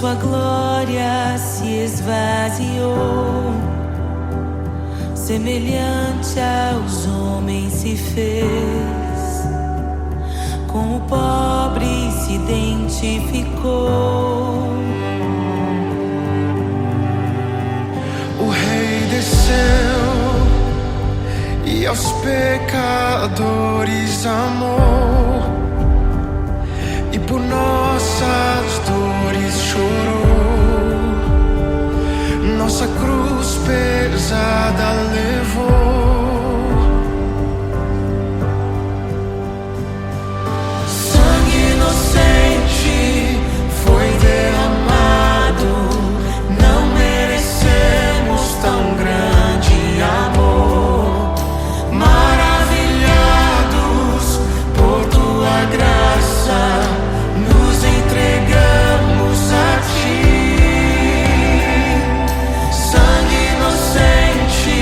sua glória se esvaziou, semelhante aos homens se fez, com o pobre se identificou. O Rei desceu e aos pecadores amou, e por nossas dores chorou, nossa cruz pesada levou. Sangue inocente foi derramado, não merecemos tão grande amor. Maravilhados por tua graça, nos entregamos a ti. Sangue inocente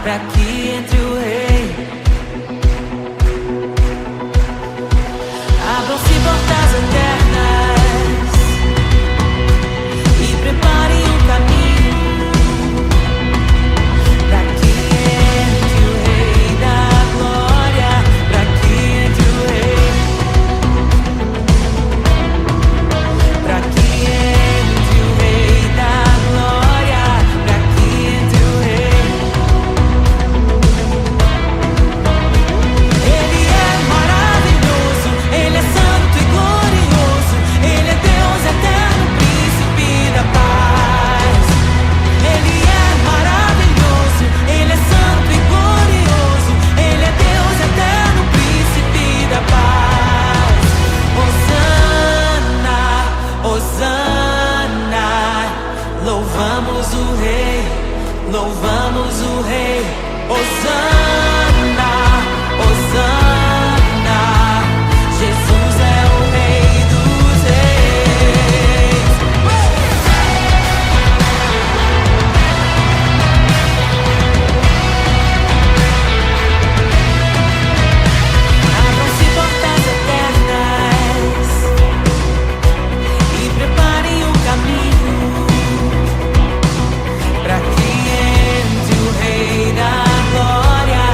para que entre o Rei. Abram-se portas eternas e preparem o caminho para que entre o Rei da Glória, para que entre o Rei, para que entre o Rei da Glória, para que entre o Rei. Ele é maravilhoso, Ele é santo e glorioso, Ele é Deus eterno, príncipe da paz. Ele é maravilhoso, Ele é santo e glorioso, Ele é Deus eterno, príncipe da paz. Hosana, Hosana, louvamos o Rei, louvamos o Rei. Hosana, Hosana, Jesus é o Rei dos Reis. Abram-se portas eternas e preparem o caminho para que entre o Rei da Glória,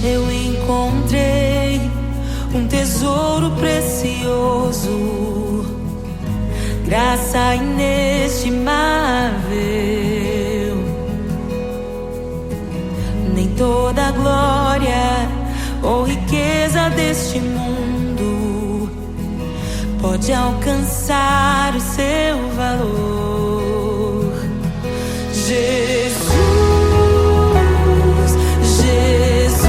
eu encontrei um tesouro precioso, graça inestimável. Nem toda a glória ou riqueza deste mundo pode alcançar o seu valor. Jesus, Jesus,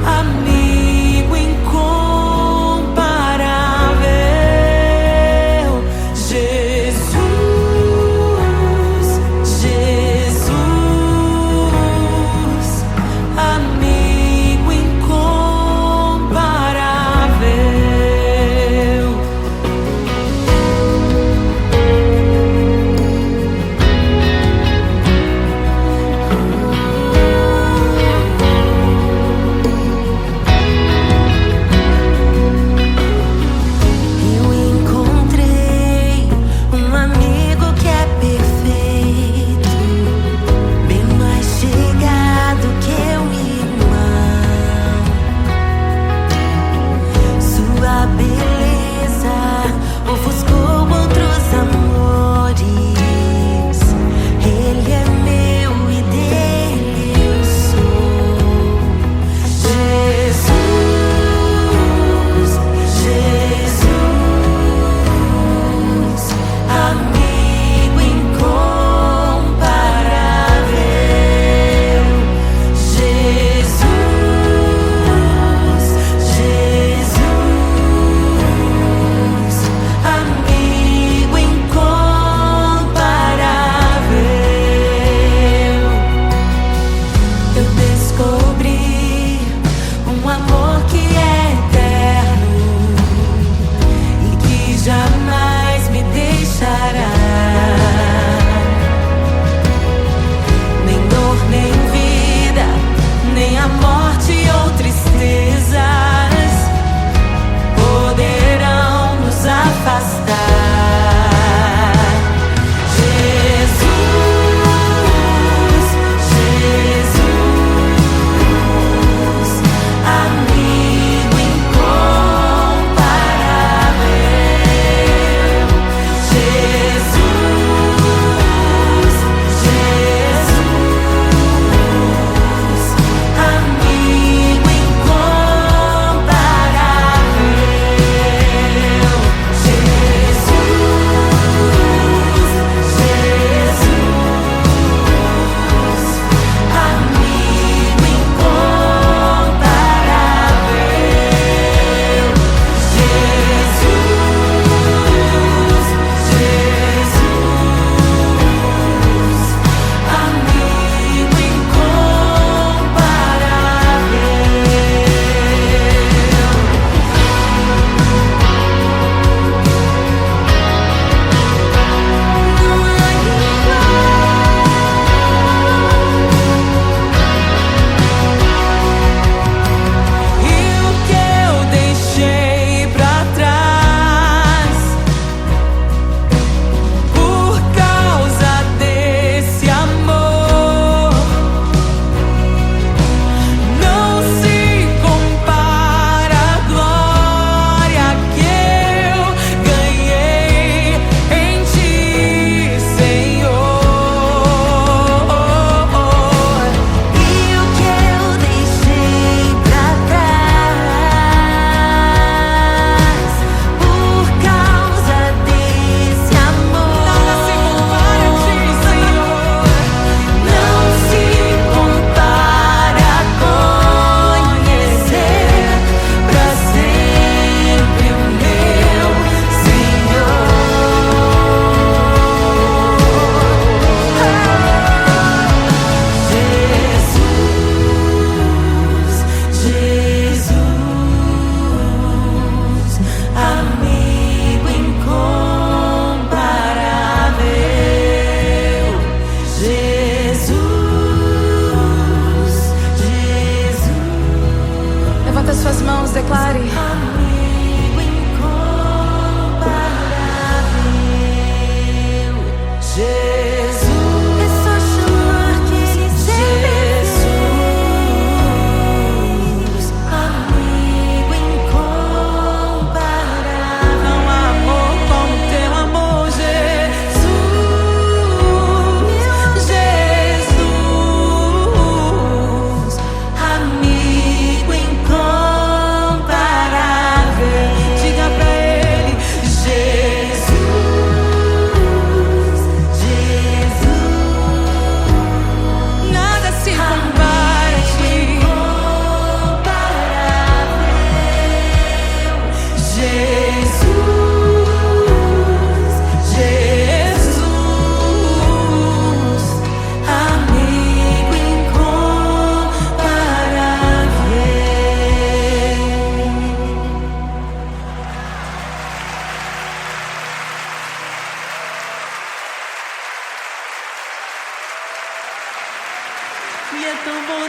amigo incomparável. Jesus, Jesus, amigo incomparável.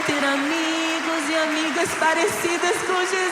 ter amigos e amigas parecidas com Jesus.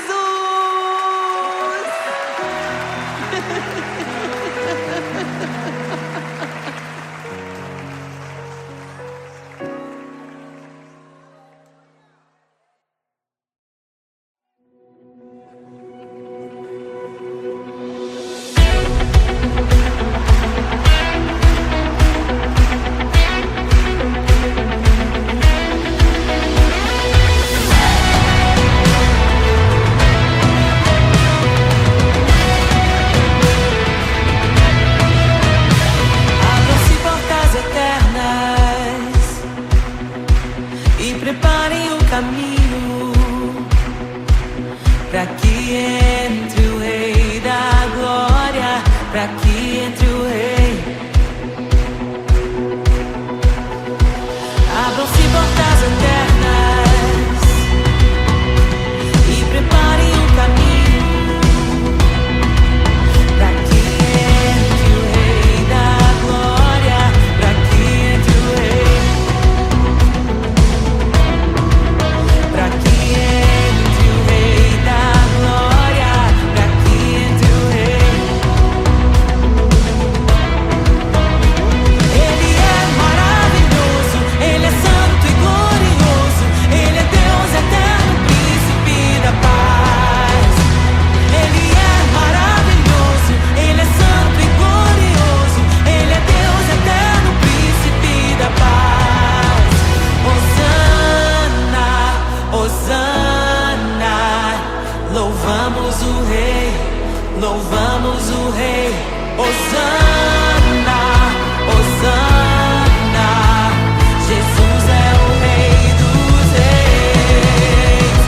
Preparem o caminho para que entre o Rei da Glória, para que entre o Rei. Abram-se portas eternas e preparem o caminho para que entre o Rei da Glória, para que entre o Rei. Pra que entre o Rei da Glória, pra que entre o Rei. Ele é maravilhoso, Ele é santo e glorioso, Ele é Deus eterno, príncipe da paz. Ele é maravilhoso, Ele é santo e glorioso, Ele é Deus eterno, príncipe da paz. Hosana, Hosana, louvamos o Rei, louvamos o Rei. Hosana, Hosana, Jesus é o Rei dos Reis.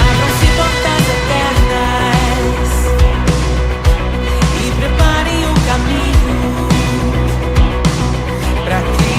Abram-se portas eternas e preparem o caminho para que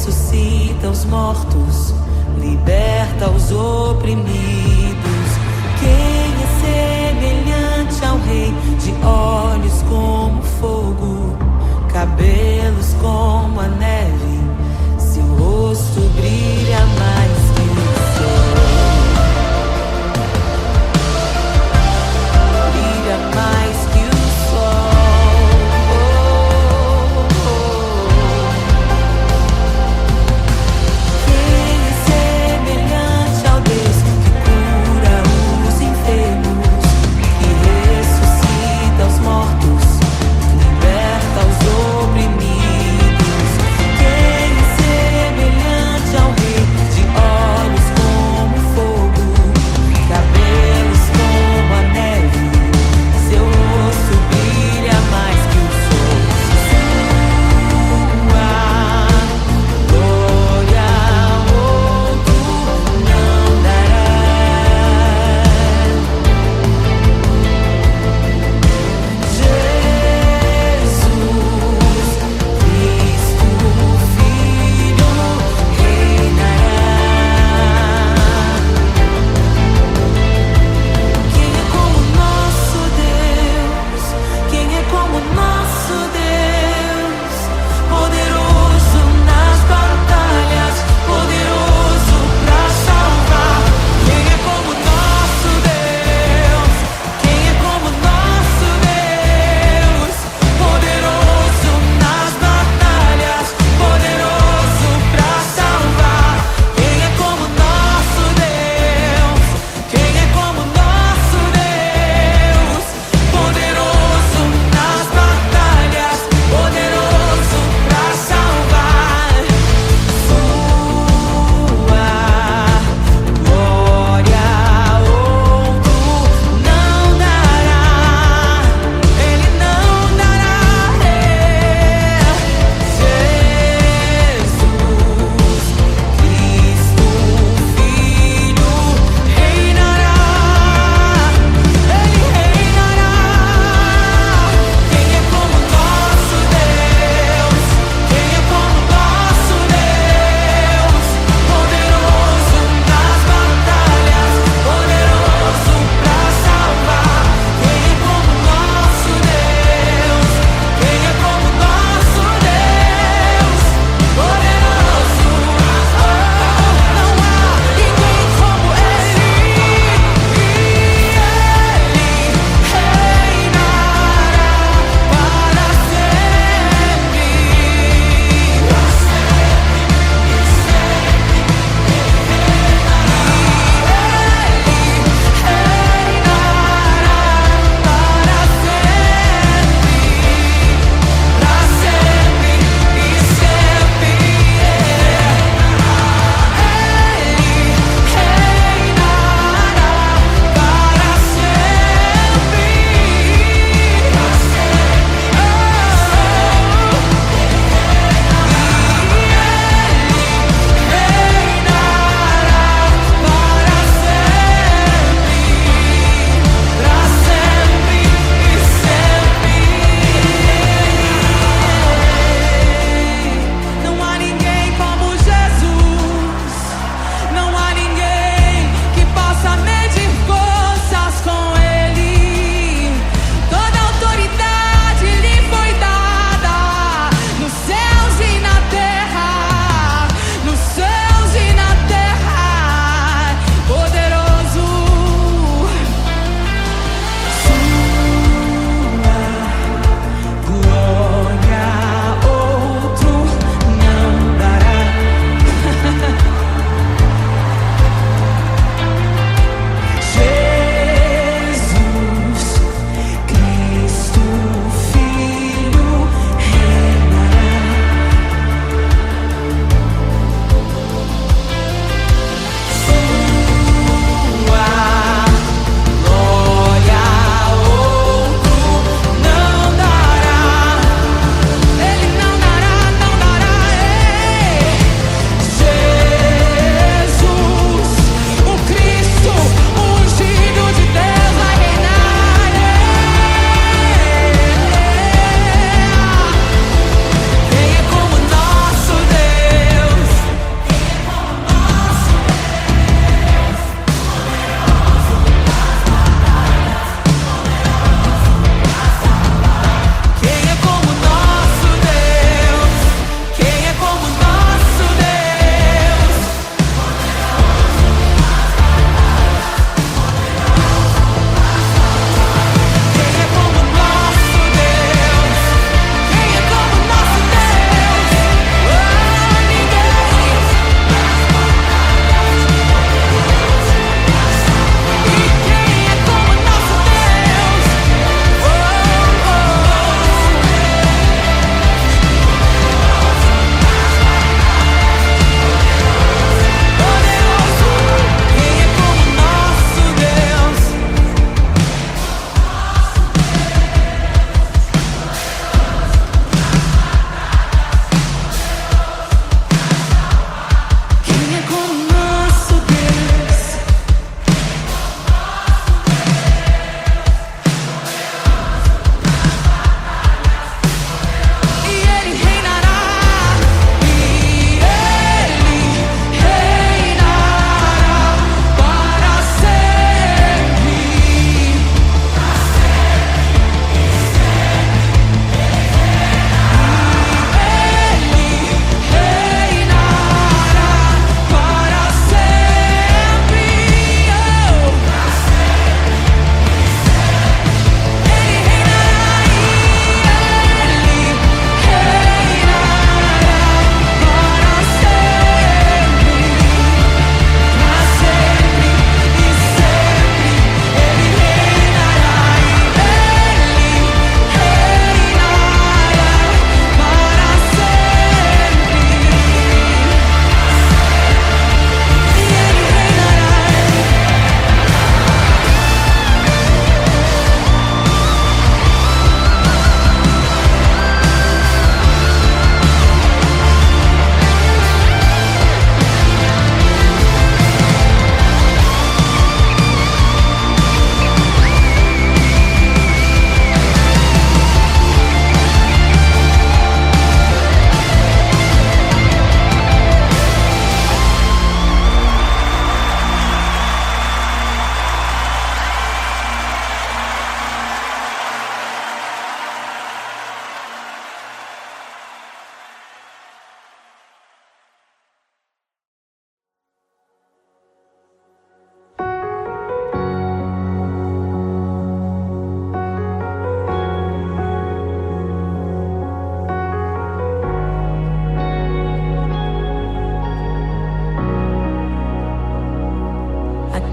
ressuscita os mortos, liberta os oprimidos. Quem é semelhante ao Rei, de olhos como fogo, cabelos como a neve, seu rosto brilha mais que o sol. Brilha mais que o sol. Quem é semelhante ao Deus que cura os enfermos, que ressuscita os mortos, liberta os oprimidos? Quem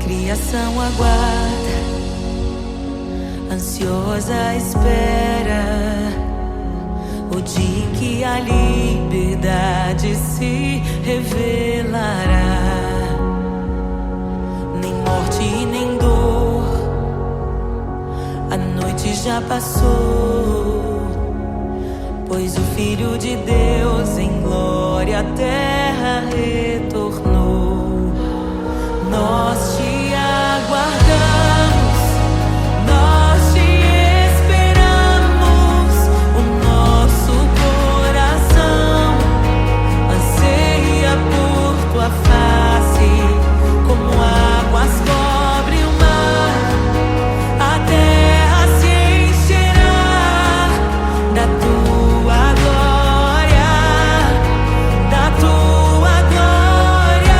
criação aguarda, ansiosa espera o dia em que a liberdade se revelará. Nem morte e nem dor, a noite já passou, pois o Filho de Deus em glória à terra retornou. Nós te aguardamos, nós te esperamos. O nosso coração anseia por tua face, como águas cobre o mar. A terra se encherá da tua glória, da tua glória.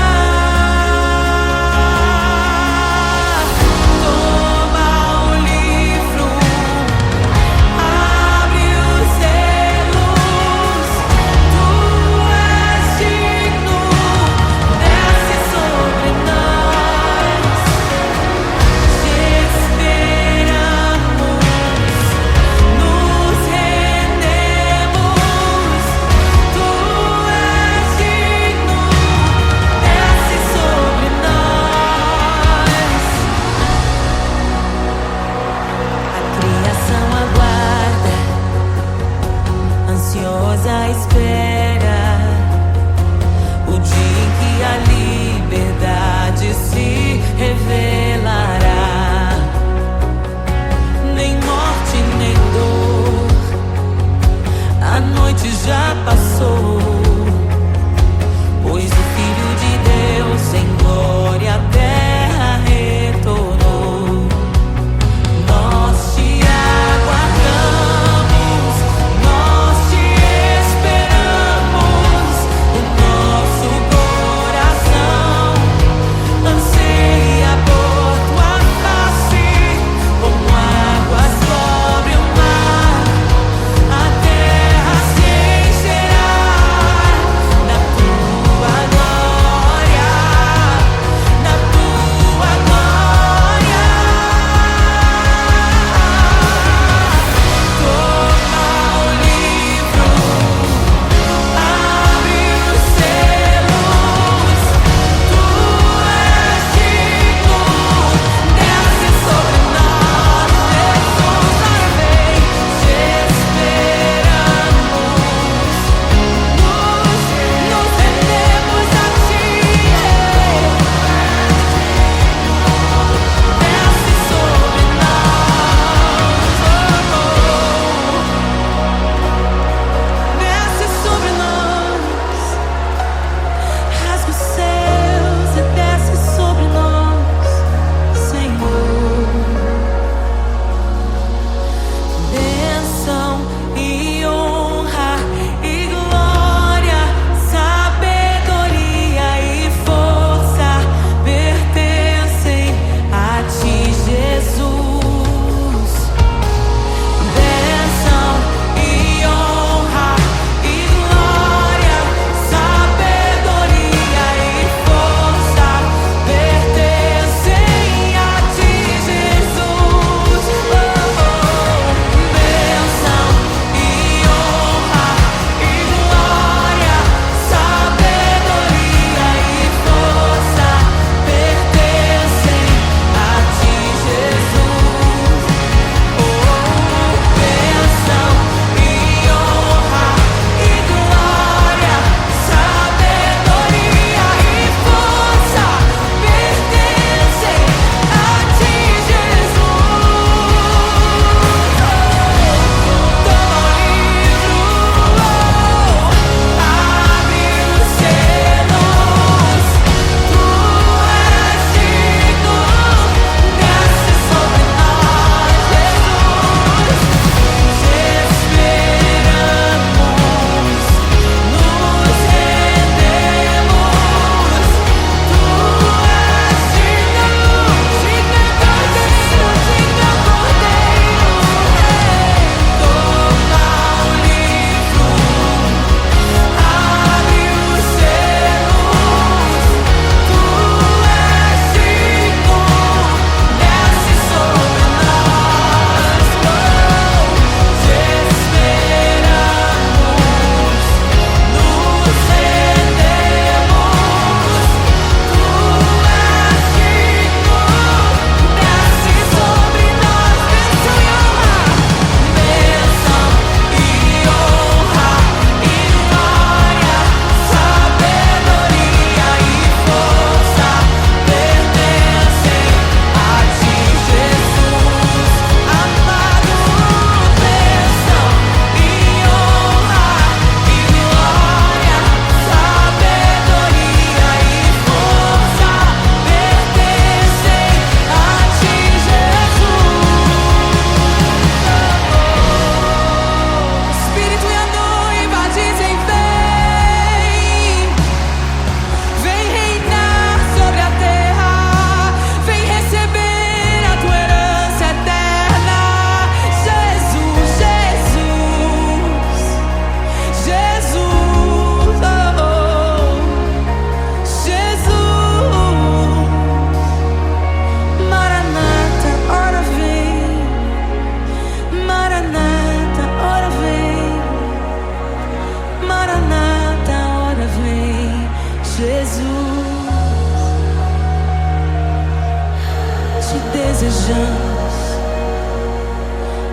te desejamos.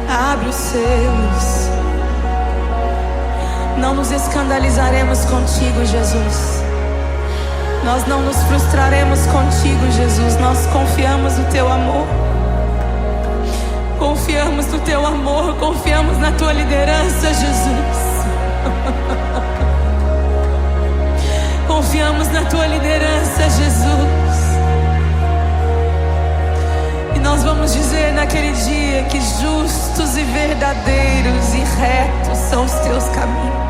Abre os seus. Não nos escandalizaremos contigo, Jesus. Nós não nos frustraremos contigo, Jesus. Nós confiamos no teu amor. Confiamos no teu amor. Confiamos na tua liderança, Jesus. Confiamos na tua liderança, Jesus. E nós vamos dizer naquele dia que justos e verdadeiros e retos são os teus caminhos.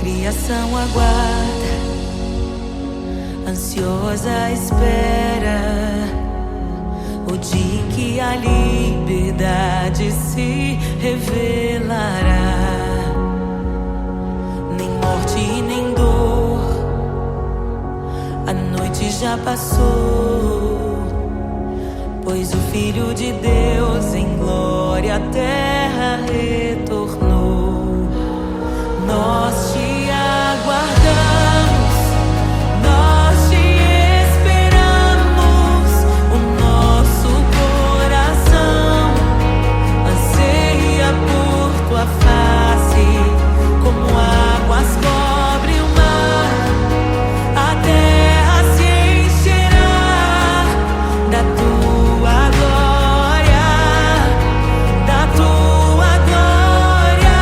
Criação aguarda, ansiosa espera o dia em que a liberdade se revelará. Nem morte nem dor, a noite já passou, pois o Filho de Deus em glória à terra retornou. Nós te aguardamos, nós te esperamos. O nosso coração anseia por tua face, como águas cobrem o mar. A terra se encherá da tua glória, da tua glória.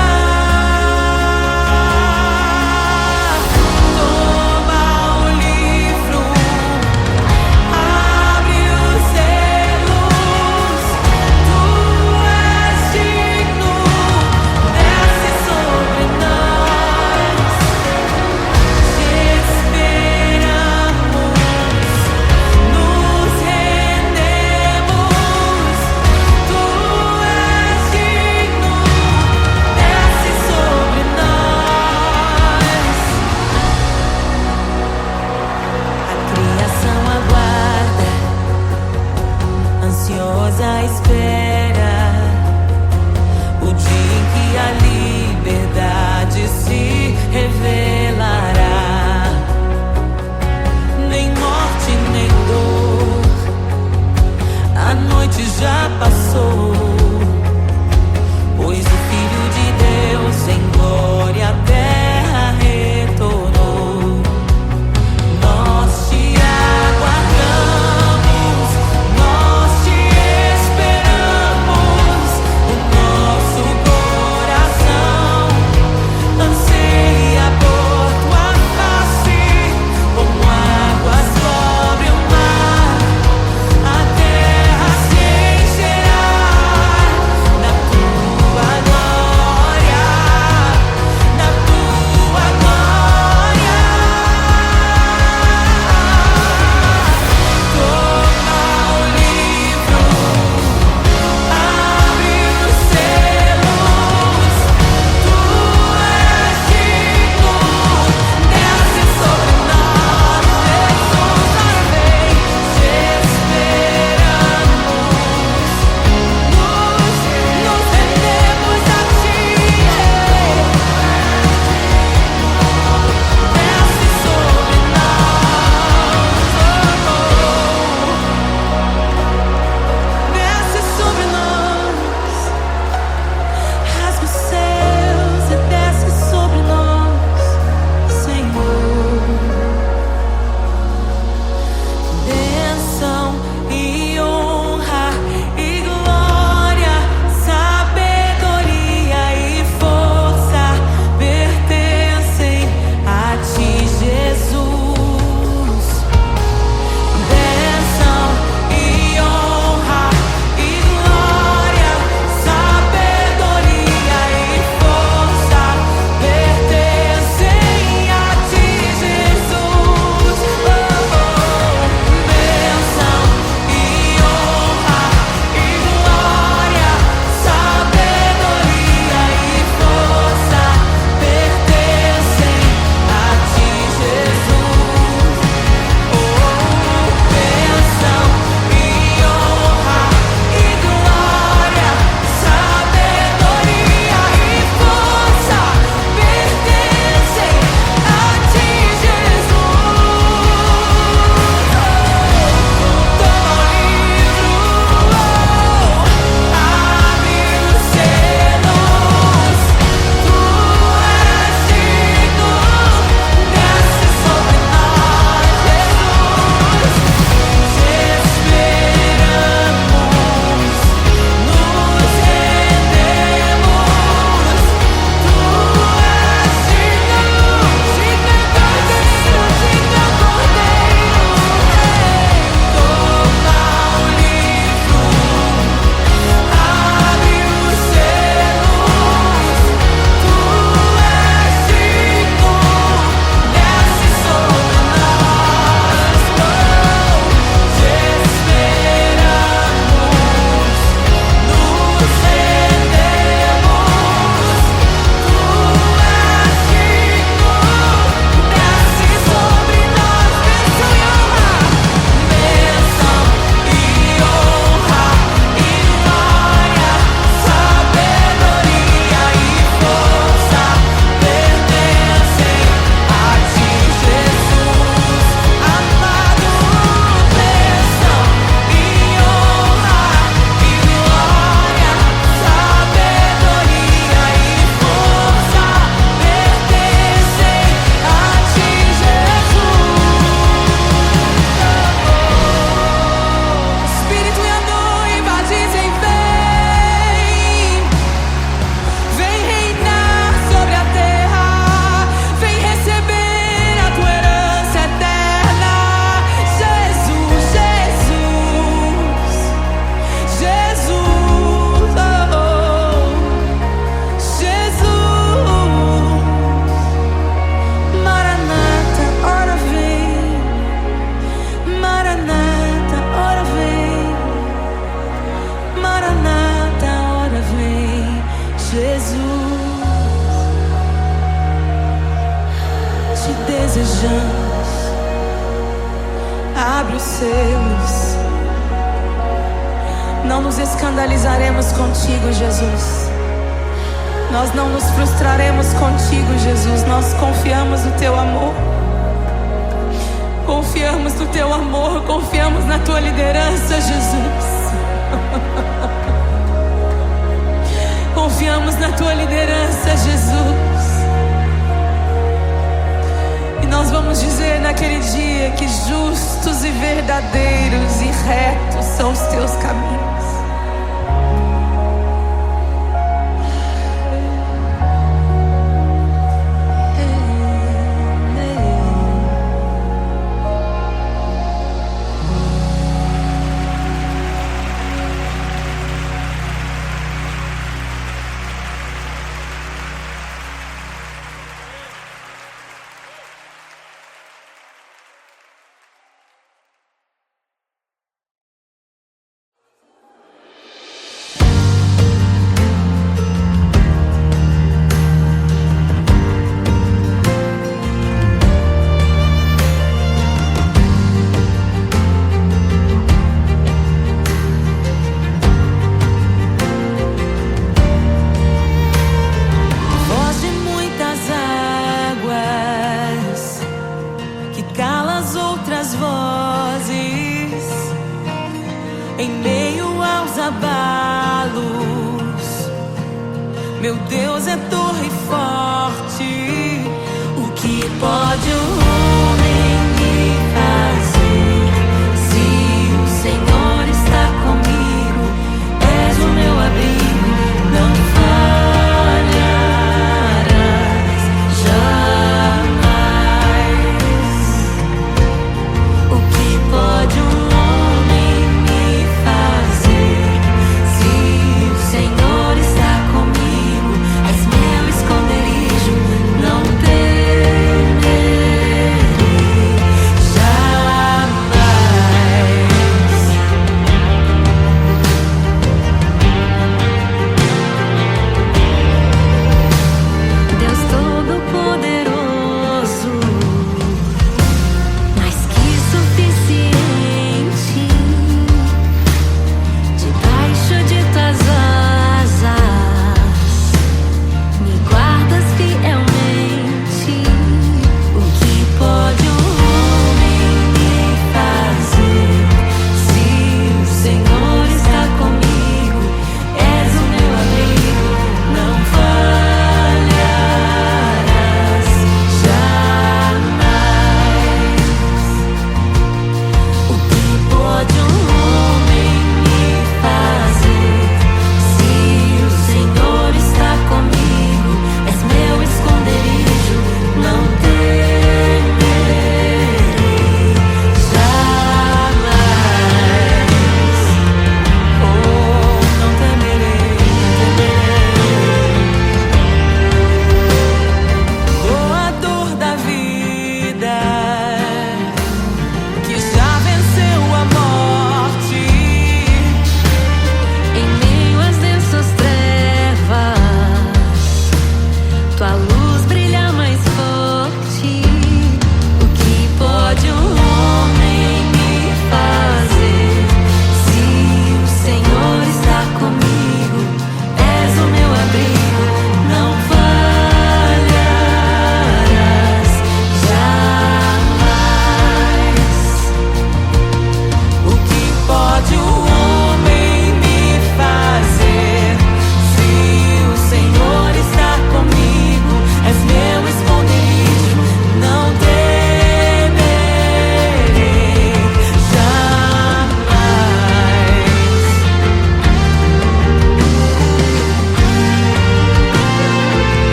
abre os selos. Não nos escandalizaremos contigo, Jesus. Nós não nos frustraremos contigo, Jesus. Nós confiamos no teu amor. Confiamos no teu amor, confiamos na tua liderança, Jesus. Confiamos na tua liderança, Jesus. E nós vamos dizer naquele dia que justos e verdadeiros e retos são os teus caminhos. Em meio aos abalos, meu Deus é torre forte. O que pode o homem me fazer? Se o Senhor está comigo, és o meu abrigo, não falharás jamais. O que pode o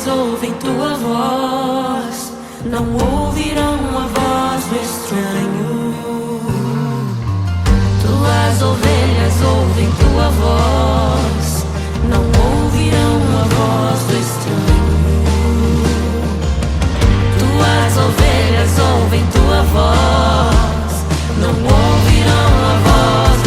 ouvem tua voz, não ouvirão a voz do estranho. Tuas ovelhas ouvem tua voz, não ouvirão a voz do estranho. Tuas ovelhas ouvem tua voz, não ouvirão a voz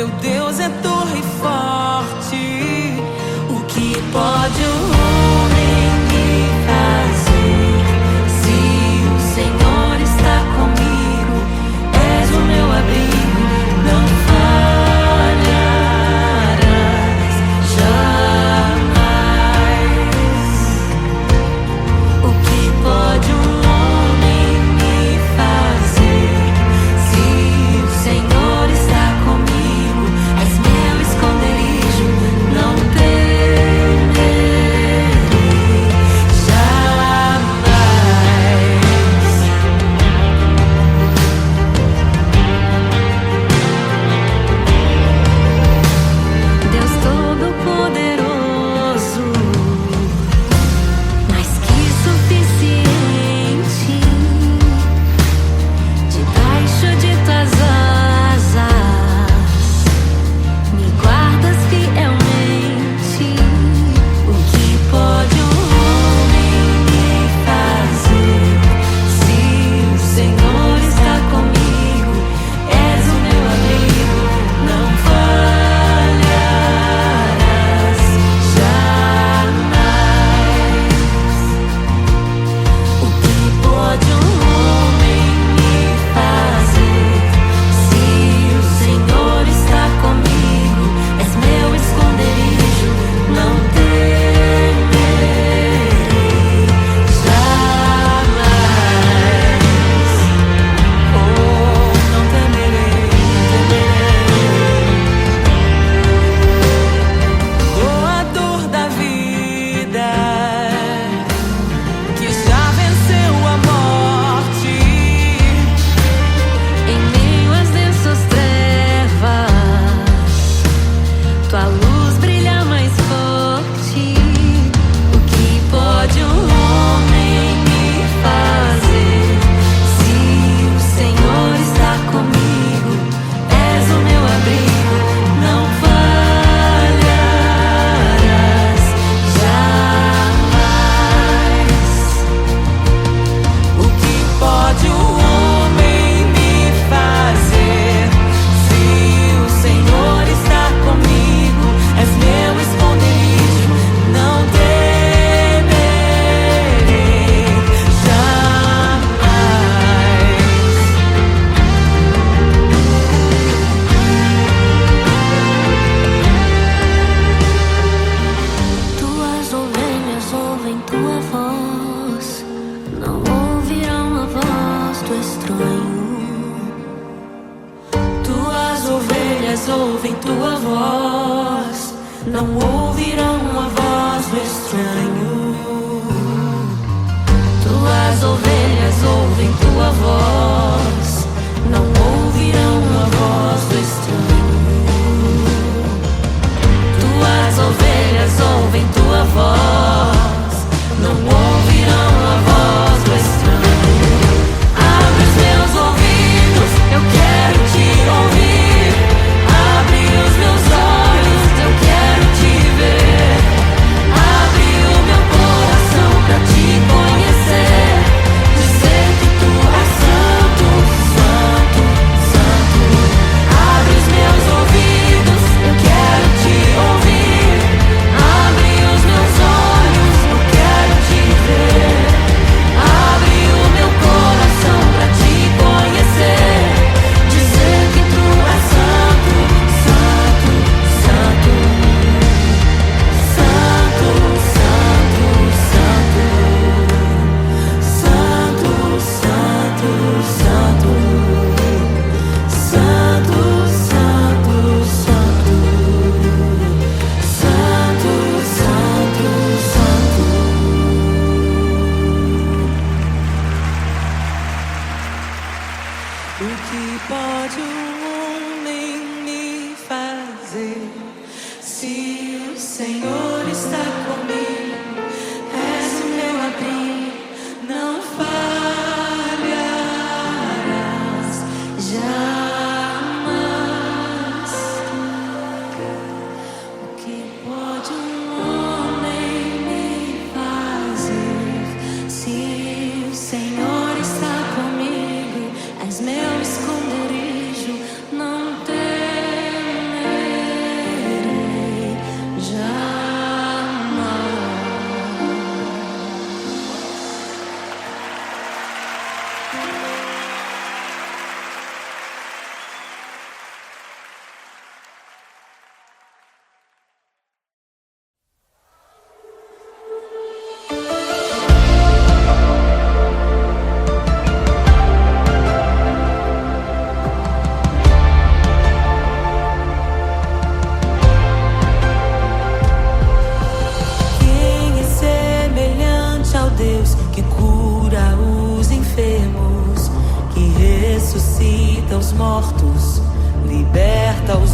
Meu Deus é torre forte. O que pode o homem me fazer? Se o Senhor está comigo, és o meu abrigo, não falharás jamais. O que pode um homem me fazer? Se o Senhor está comigo, és meu esconderijo, não temerei jamais. Deus Todo-Poderoso, mais que suficiente, debaixo de tuas asas me guardas fielmente. O que pode um homem me fazer? Se o Senhor está comigo, és o meu abrigo, não falharás jamais. O que pode um homem me fazer? Se o Senhor está comigo, és meu esconderijo, não temerei jamais. Oh, não temerei, temerei. Doador da vida, que já venceu a morte, em meio às densas trevas, tua luz brilha mais forte. O que pode um homem me fazer? Se o Senhor está comigo, és o meu abrigo, não falharás jamais. O que pode o homem me fazer? Se o Senhor está comigo, és meu esconderijo, não temerei jamais. Tuas ovelhas ouvem tua voz, não ouvirão a voz do estranho. Tuas ovelhas ouvem tua voz, não ouvirão a voz do estranho. Tuas ovelhas ouvem tua voz, não ouvirão a voz do estranho. Tuas ovelhas ouvem tua voz, não ouvirão a voz do estranho. Abre os meus ouvidos, eu quero te ouvir. Abre os meus olhos, eu quero te ver. Abre o meu coração pra te conhecer. Dizer que tu és santo,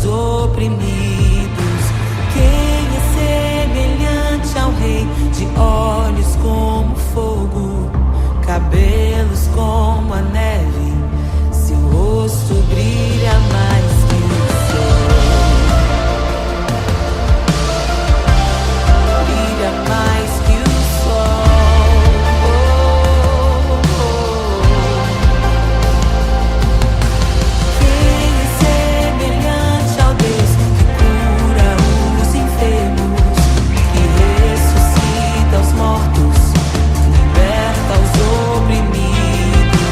oprimidos. Quem é semelhante ao Rei, de olhos como fogo, cabelos como a neve, seu rosto brilha mais que o sol. Brilha mais que o sol. Quem é semelhante ao Deus que cura os enfermos, que ressuscita os mortos, liberta os oprimidos?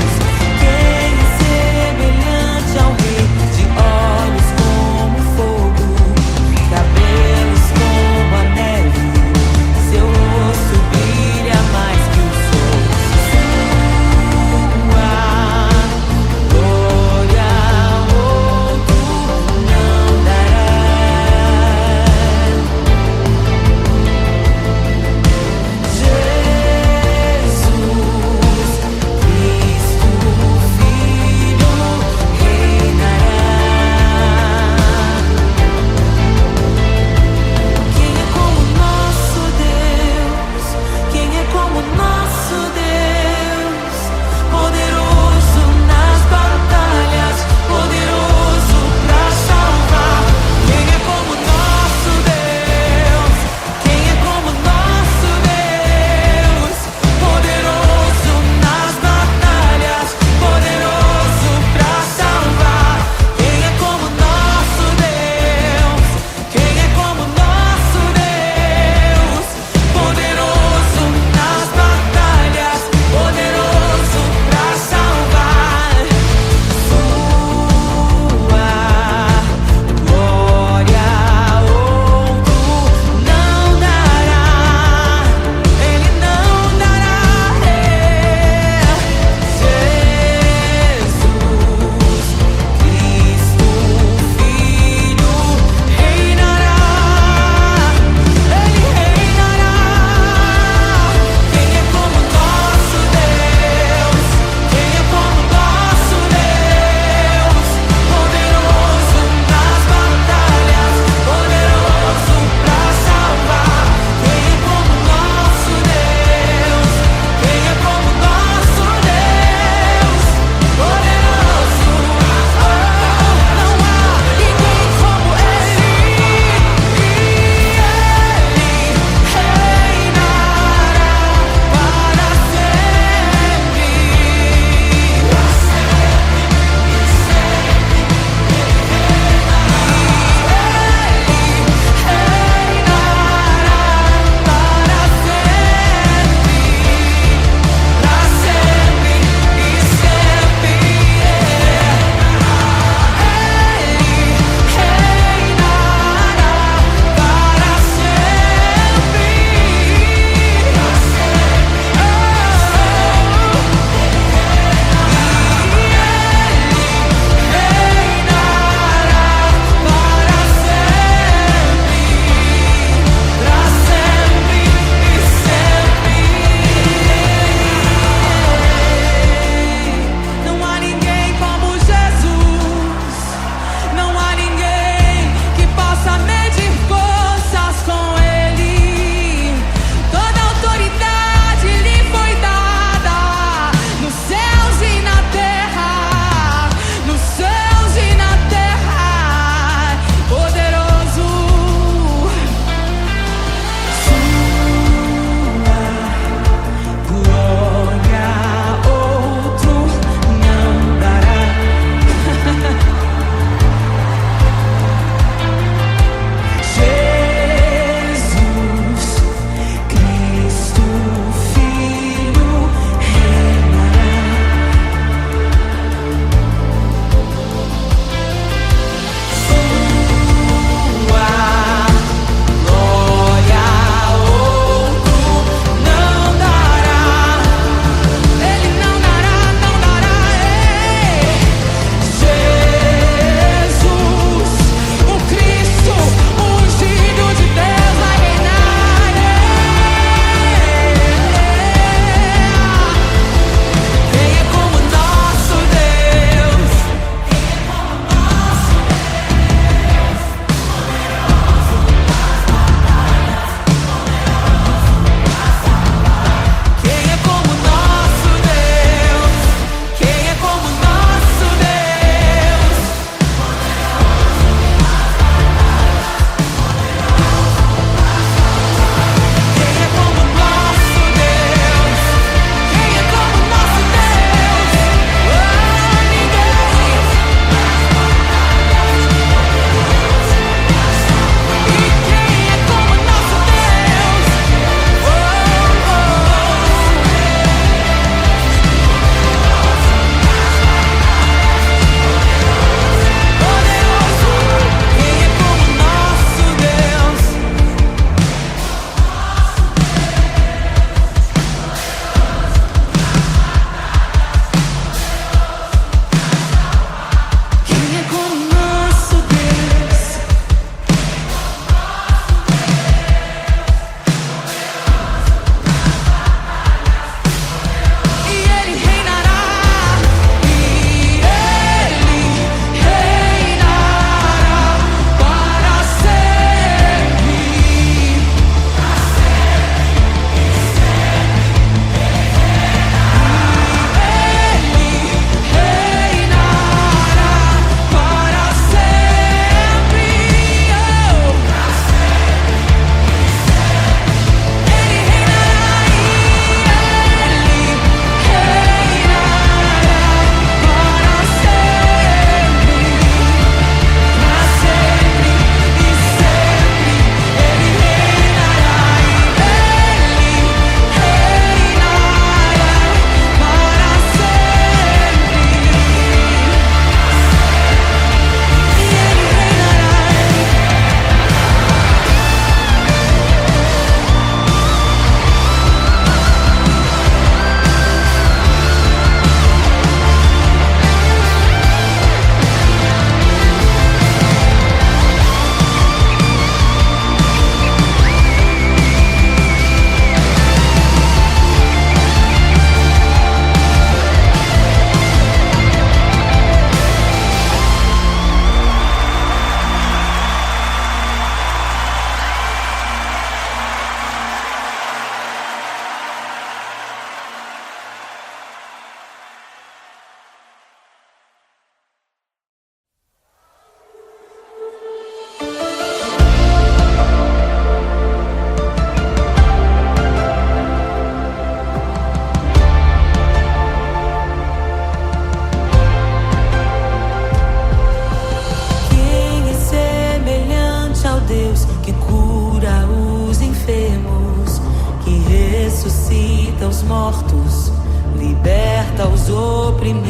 mortos, liberta os oprimidos.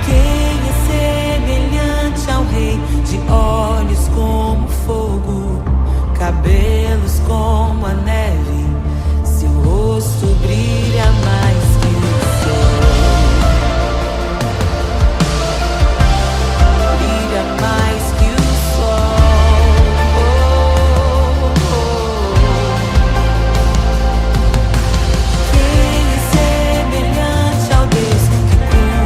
Quem é semelhante ao Rei, de olhos como fogo, cabelos como a neve, seu rosto brilha mais que o sol. Brilha mais que o sol. Quem é semelhante ao Deus que cura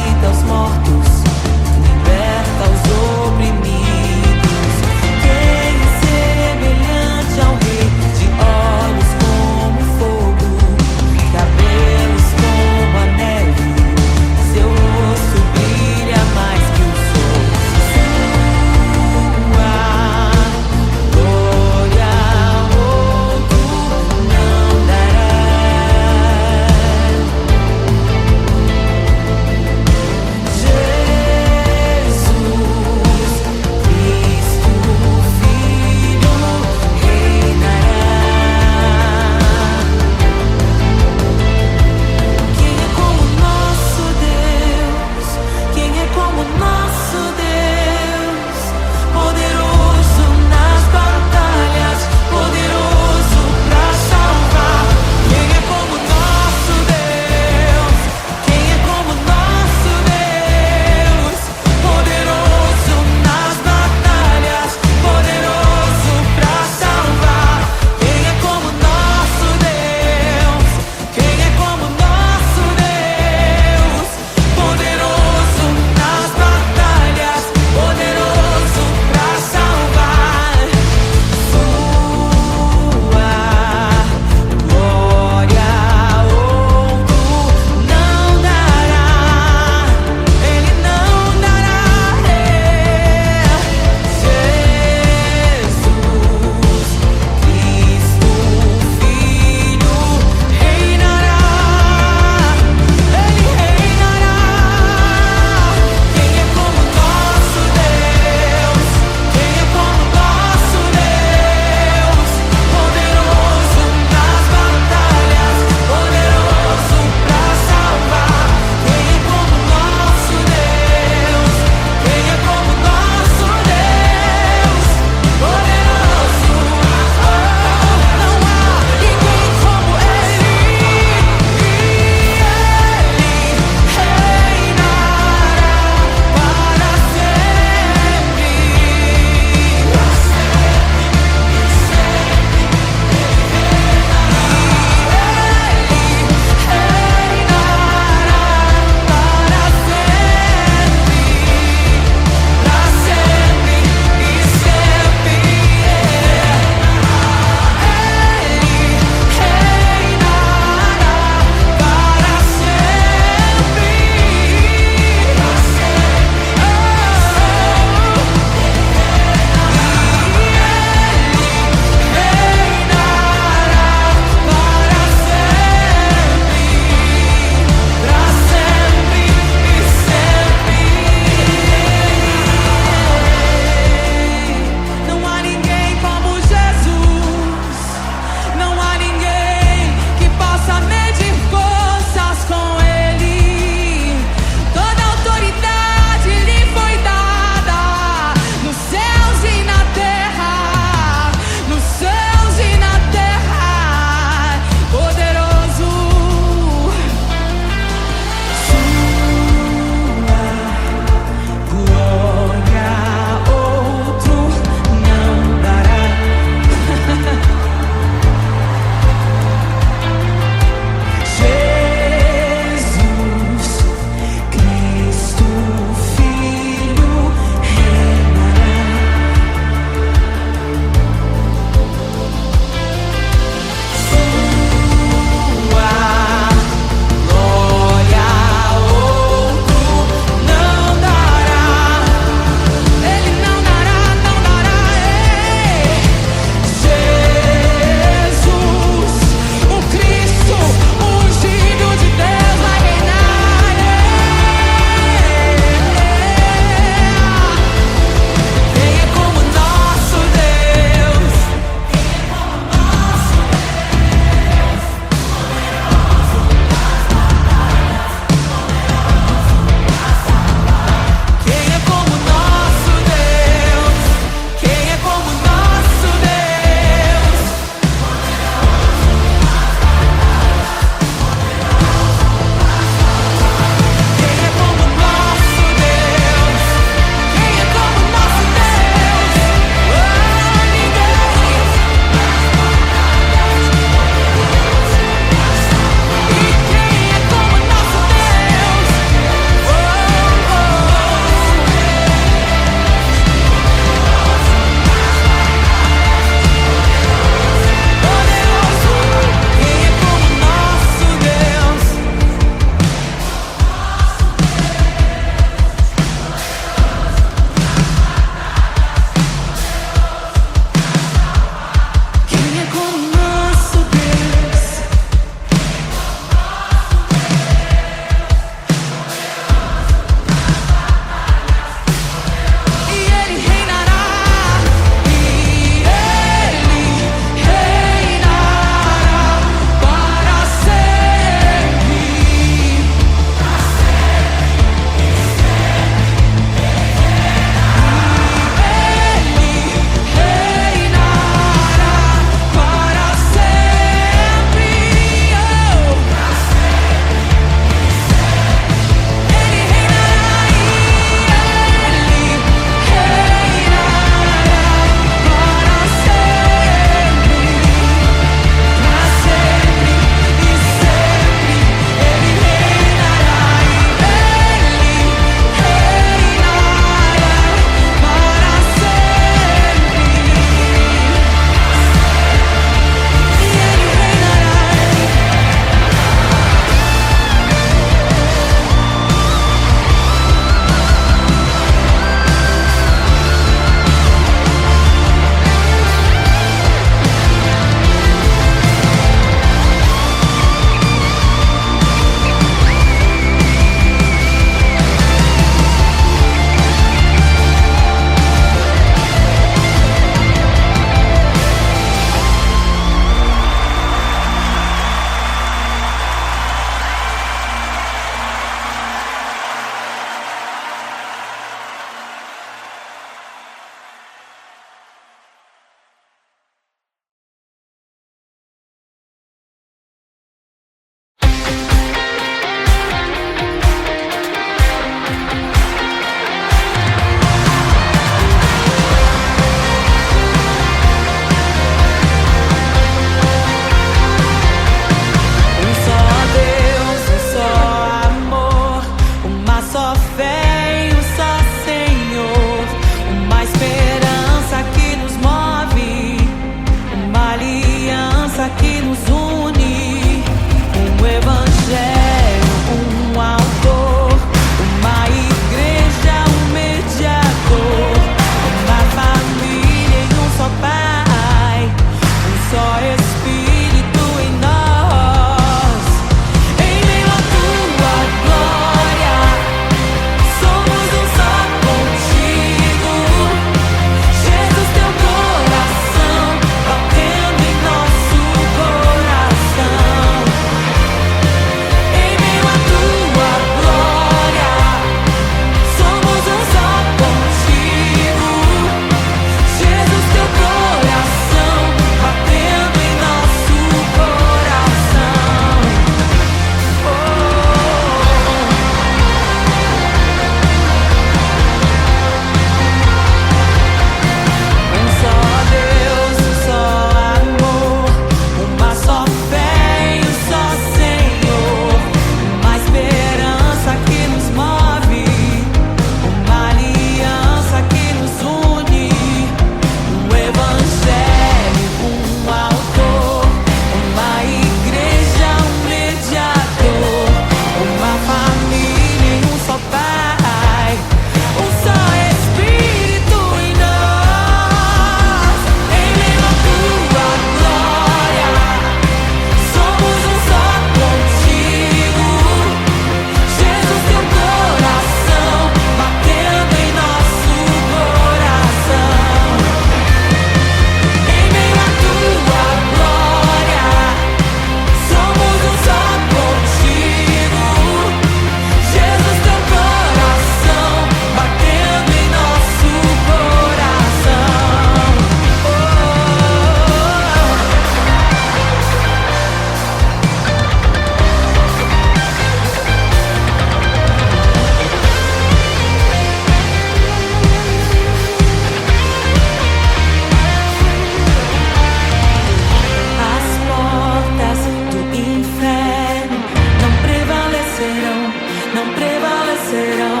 prevalecerão,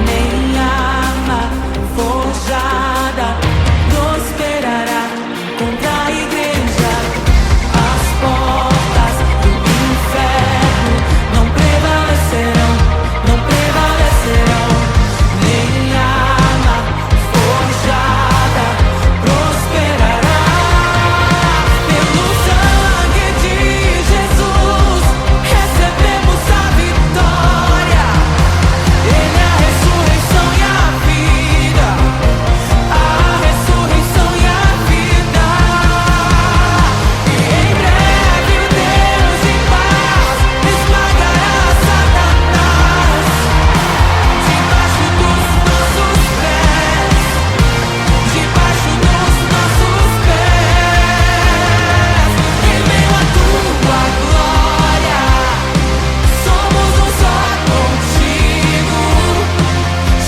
nem arma forjada prosperará contra a igreja. As portas do inferno não prevalecerão, não prevalecerão, nem arma forjada prosperará. Pelo sangue de Jesus recebemos a vitória. Ele é a ressurreição e a vida, a ressurreição e a vida. E em breve o Deus de paz esmagará Satanás debaixo dos nossos pés, debaixo dos nossos pés. Em meio à tua glória, somos um só contigo.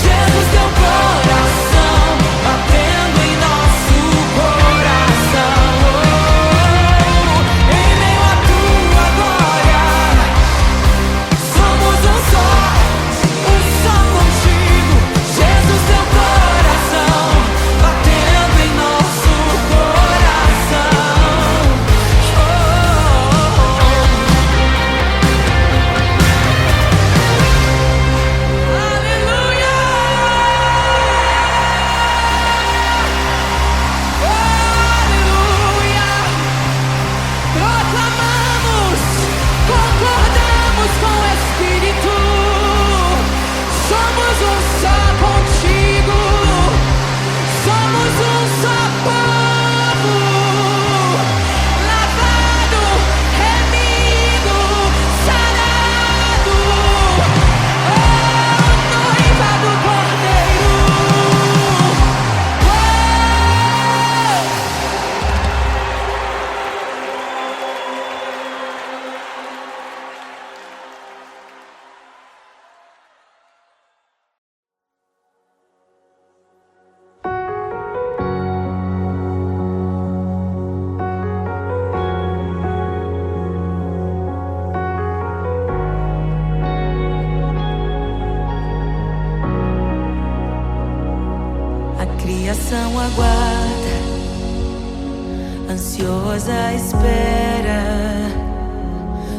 Jesus, teu coração batendo em nosso coração. Em meio à tua glória, somos um só contigo. Jesus, teu coração batendo em nosso coração. Aleluia! Aleluia! Proclamamos, concordamos com o Espírito. Somos um só contigo. Somos um só povo, lavado, remido, sarado. Noiva do Cordeiro. A criação aguarda, ansiosa espera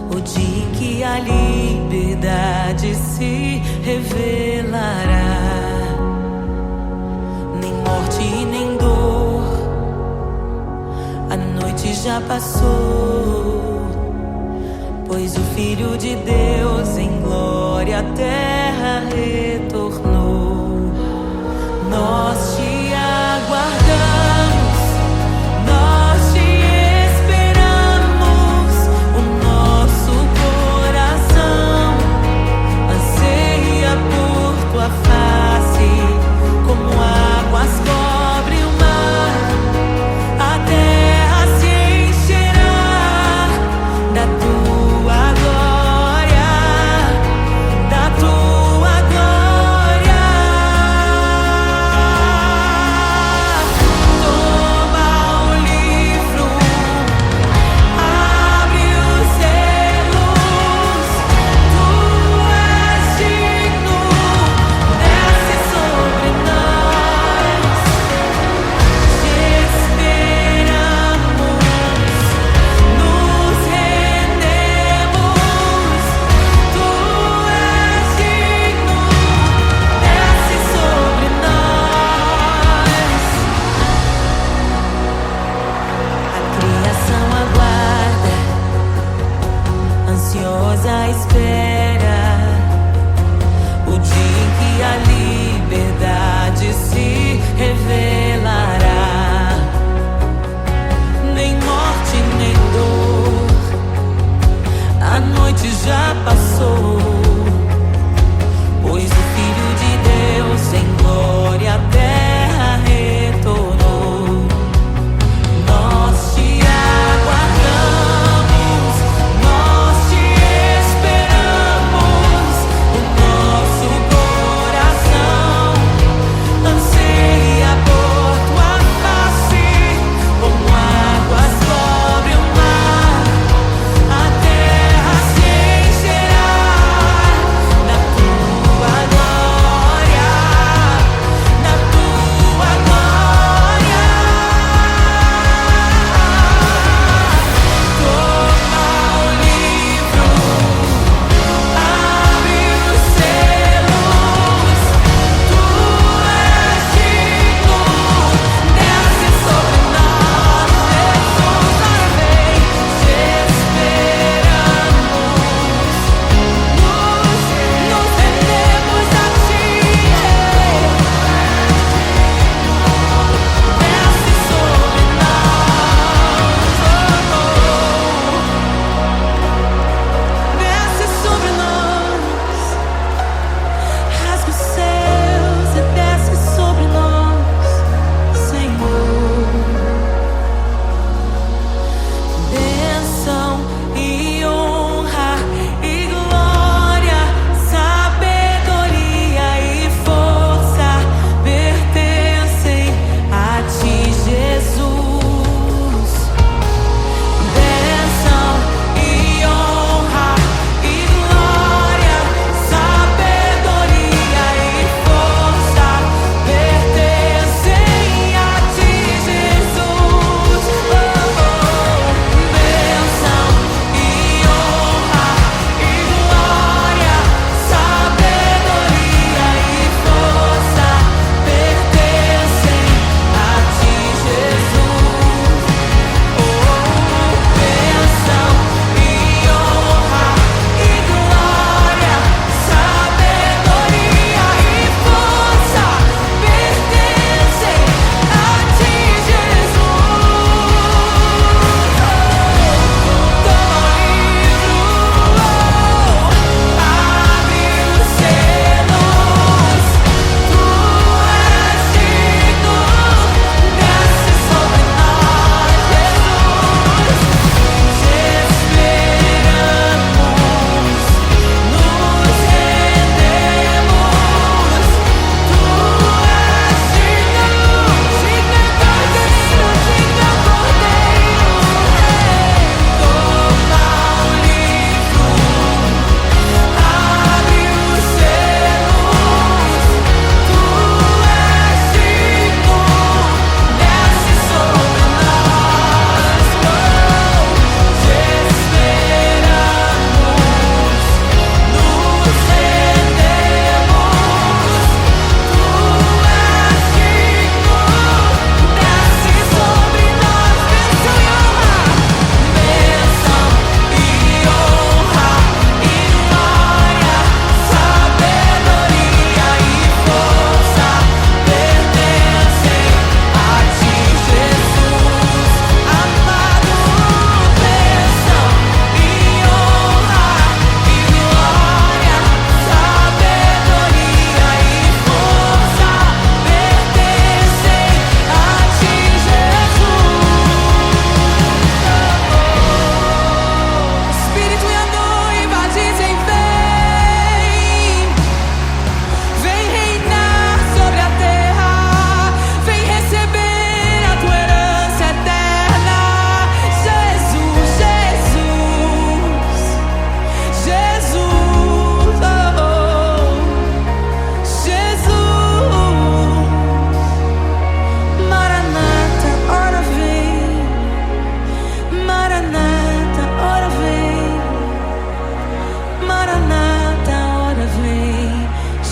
o dia em que a liberdade se revelará. Nem morte e nem dor, a noite já passou, pois o Filho de Deus em glória à terra retornou. Nós te aguardamos, nós te esperamos. O nosso coração anseia por tua face, como águas cobre o mar. A terra se encherá da tua glória, da tua glória.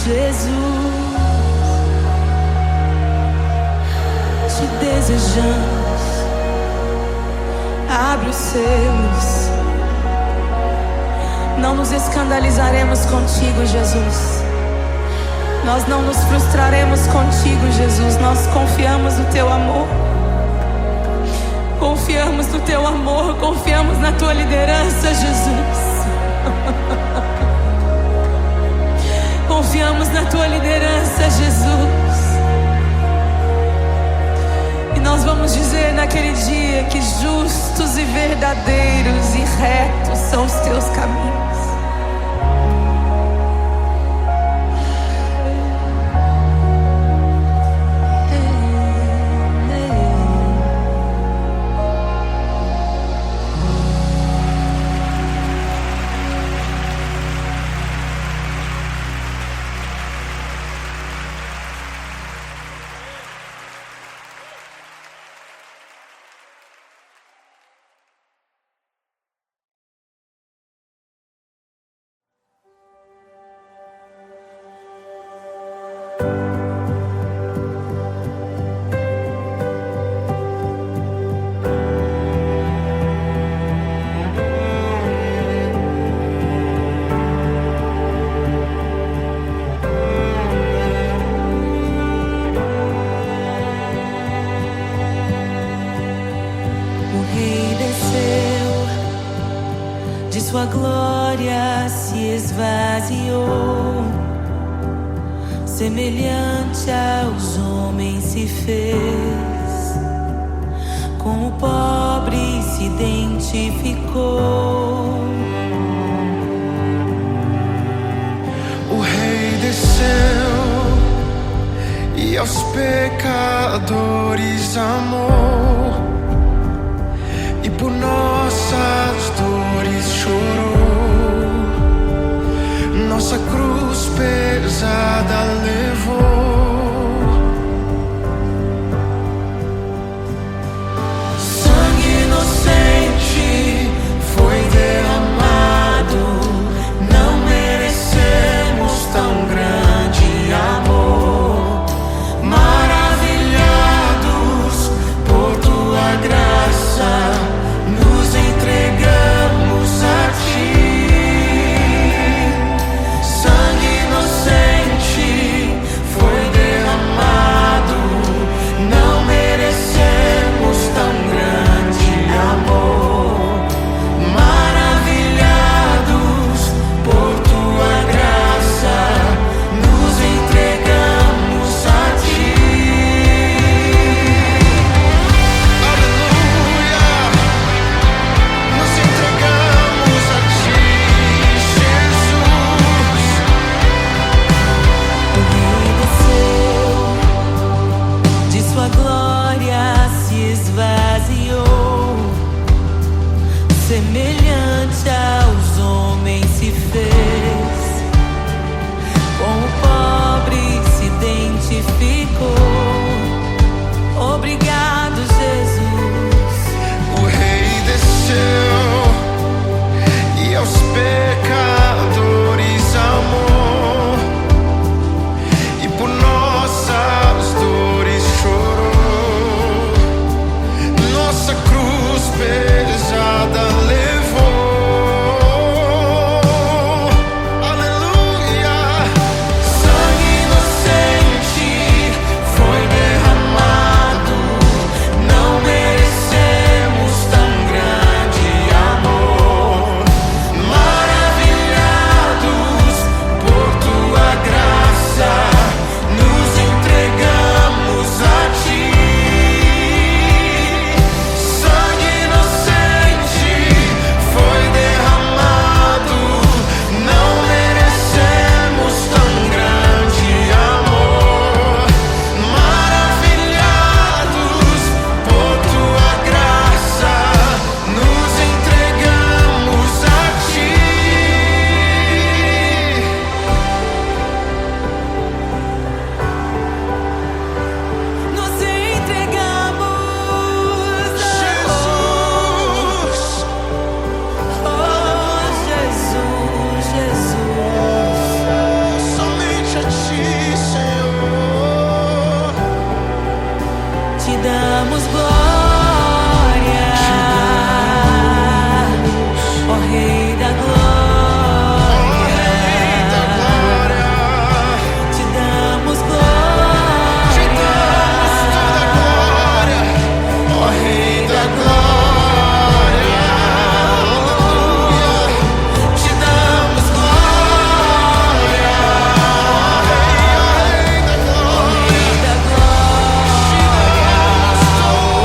Jesus, te desejamos. Abre os seus. Não nos escandalizaremos contigo, Jesus. Nós não nos frustraremos contigo, Jesus. Nós confiamos no teu amor. Confiamos no teu amor. Confiamos na tua liderança, Jesus. Confiamos na tua liderança, Jesus. E nós vamos dizer naquele dia que justos e verdadeiros e retos são os teus caminhos. Sua glória se esvaziou, semelhante aos homens se fez, com o pobre se identificou. O Rei desceu e aos pecadores amou, e por nossas dores chorou, nossa cruz pesada levou. Sangue inocente foi derramado, não merecemos tão grande amor. Maravilhados por tua graça, nos entregamos a ti. Sangue inocente foi derramado, não merecemos tão grande amor. Maravilhados por tua graça, nos entregamos a ti. Aleluia! Nos entregamos a ti, Jesus. O Rei desceu, de sua glória se esvaziou, semelhante aos homens se fez, com o pobre se identificou. Obrigado, Jesus. O Rei desceu e aos pecadores amou, e por nossas dores chorou, nossa cruz pesada levou. Aleluia! Sangue inocente damos glória, ó Rei da glória, te damos glória, te damos toda a glória, ó Rei da glória, aleluia, te damos glória, ó Rei da glória, Rei da glória, te damos toda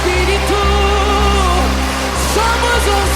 Espírito, somos um